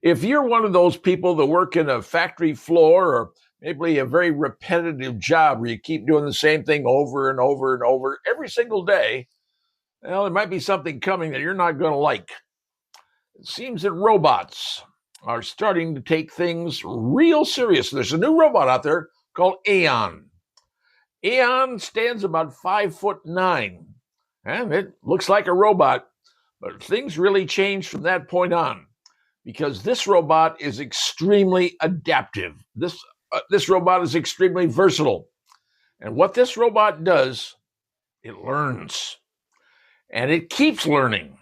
If you're one of those people that work in a factory floor or maybe a very repetitive job where you keep doing the same thing over and over and over every single day, well, there might be something coming that you're not going to like. It seems that robots are starting to take things real serious. There's a new robot out there called AEON. AEON stands about 5'9", and it looks like a robot, but things really changed from that point on because this robot is extremely adaptive. This robot is extremely versatile. And what this robot does, it learns. And it keeps learning.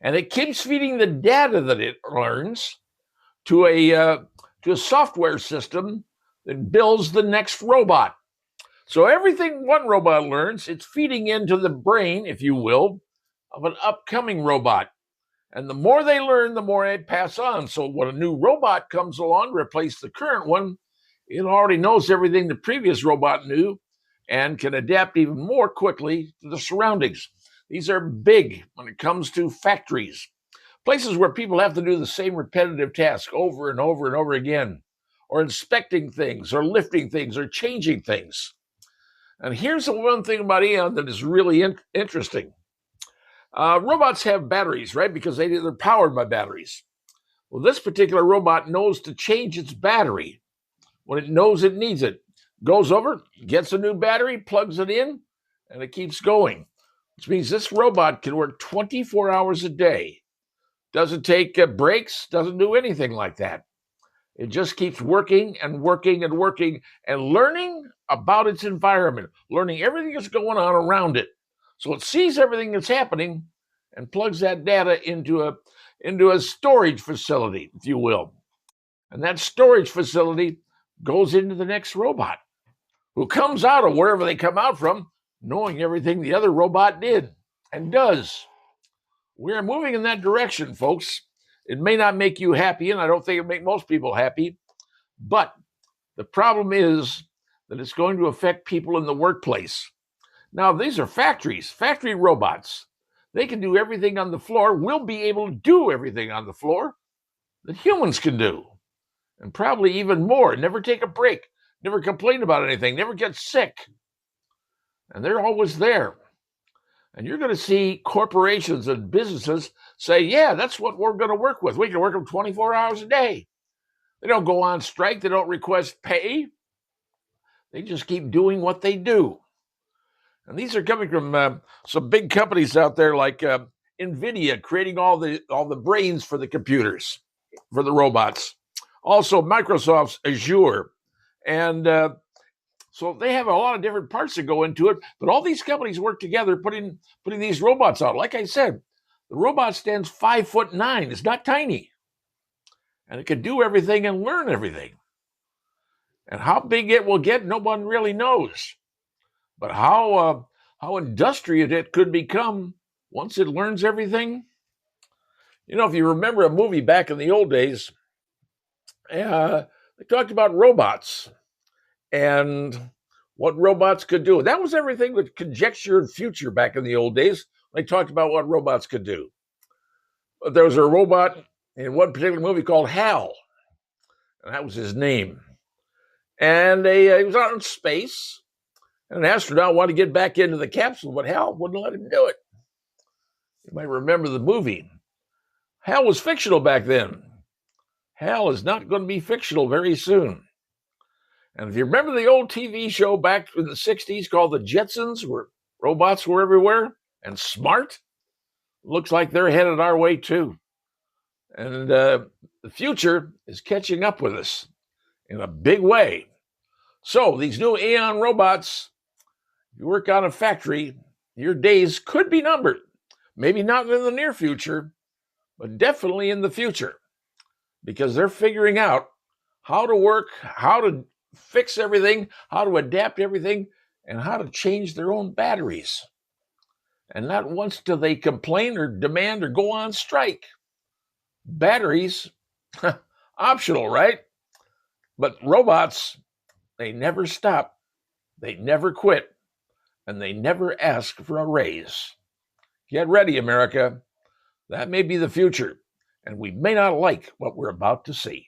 And it keeps feeding the data that it learns to a software system that builds the next robot. So everything one robot learns, it's feeding into the brain, if you will, of an upcoming robot. And the more they learn, the more they pass on. So when a new robot comes along, replace the current one, it already knows everything the previous robot knew and can adapt even more quickly to the surroundings. These are big when it comes to factories, places where people have to do the same repetitive task over and over and over again, or inspecting things, or lifting things, or changing things. And here's the one thing about AEON that is really interesting. Robots have batteries, right? Because they're powered by batteries. Well, this particular robot knows to change its battery when it knows it needs it. Goes over, gets a new battery, plugs it in, and it keeps going. Which means this robot can work 24 hours a day. Doesn't take breaks, doesn't do anything like that. It just keeps working and working and working and learning about its environment, learning everything that's going on around it. So it sees everything that's happening and plugs that data into a storage facility, if you will. And that storage facility goes into the next robot, who comes out of wherever they come out from, knowing everything the other robot did and does. We're moving in that direction, folks. It may not make you happy, and I don't think it'll make most people happy, but the problem is that it's going to affect people in the workplace. Now, these are factories, factory robots. They can do everything on the floor. We'll be able to do everything on the floor that humans can do, and probably even more. Never take a break, never complain about anything, never get sick. And they're always there. And you're going to see corporations and businesses say, yeah, that's what we're going to work with. We can work them 24 hours a day. They don't go on strike. They don't request pay. They just keep doing what they do. And these are coming from some big companies out there like NVIDIA, creating all the brains for the computers, for the robots. Also, Microsoft's Azure. And so they have a lot of different parts that go into it, but all these companies work together putting these robots out. Like I said, the robot stands 5'9". It's not tiny. And it can do everything and learn everything. And how big it will get, no one really knows. But how industrious it could become once it learns everything. You know, if you remember a movie back in the old days, they talked about robots and what robots could do. That was everything with conjectured future back in the old days. They talked about what robots could do. But there was a robot in one particular movie called Hal, and that was his name. And he was out in space, and an astronaut wanted to get back into the capsule, but Hal wouldn't let him do it. You might remember the movie. Hal was fictional back then. Hal is not going to be fictional very soon. And if you remember the old TV show back in the 60s called The Jetsons, where robots were everywhere and smart, looks like they're headed our way too. And the future is catching up with us in a big way. So these new AEON robots, you work on a factory, your days could be numbered. Maybe not in the near future, but definitely in the future, because they're figuring out how to work, how to fix everything, how to adapt everything, and how to change their own batteries. And not once do they complain or demand or go on strike. Batteries, optional, right? But robots, they never stop, they never quit, and they never ask for a raise. Get ready, America. That may be the future. and we may not like what we're about to see.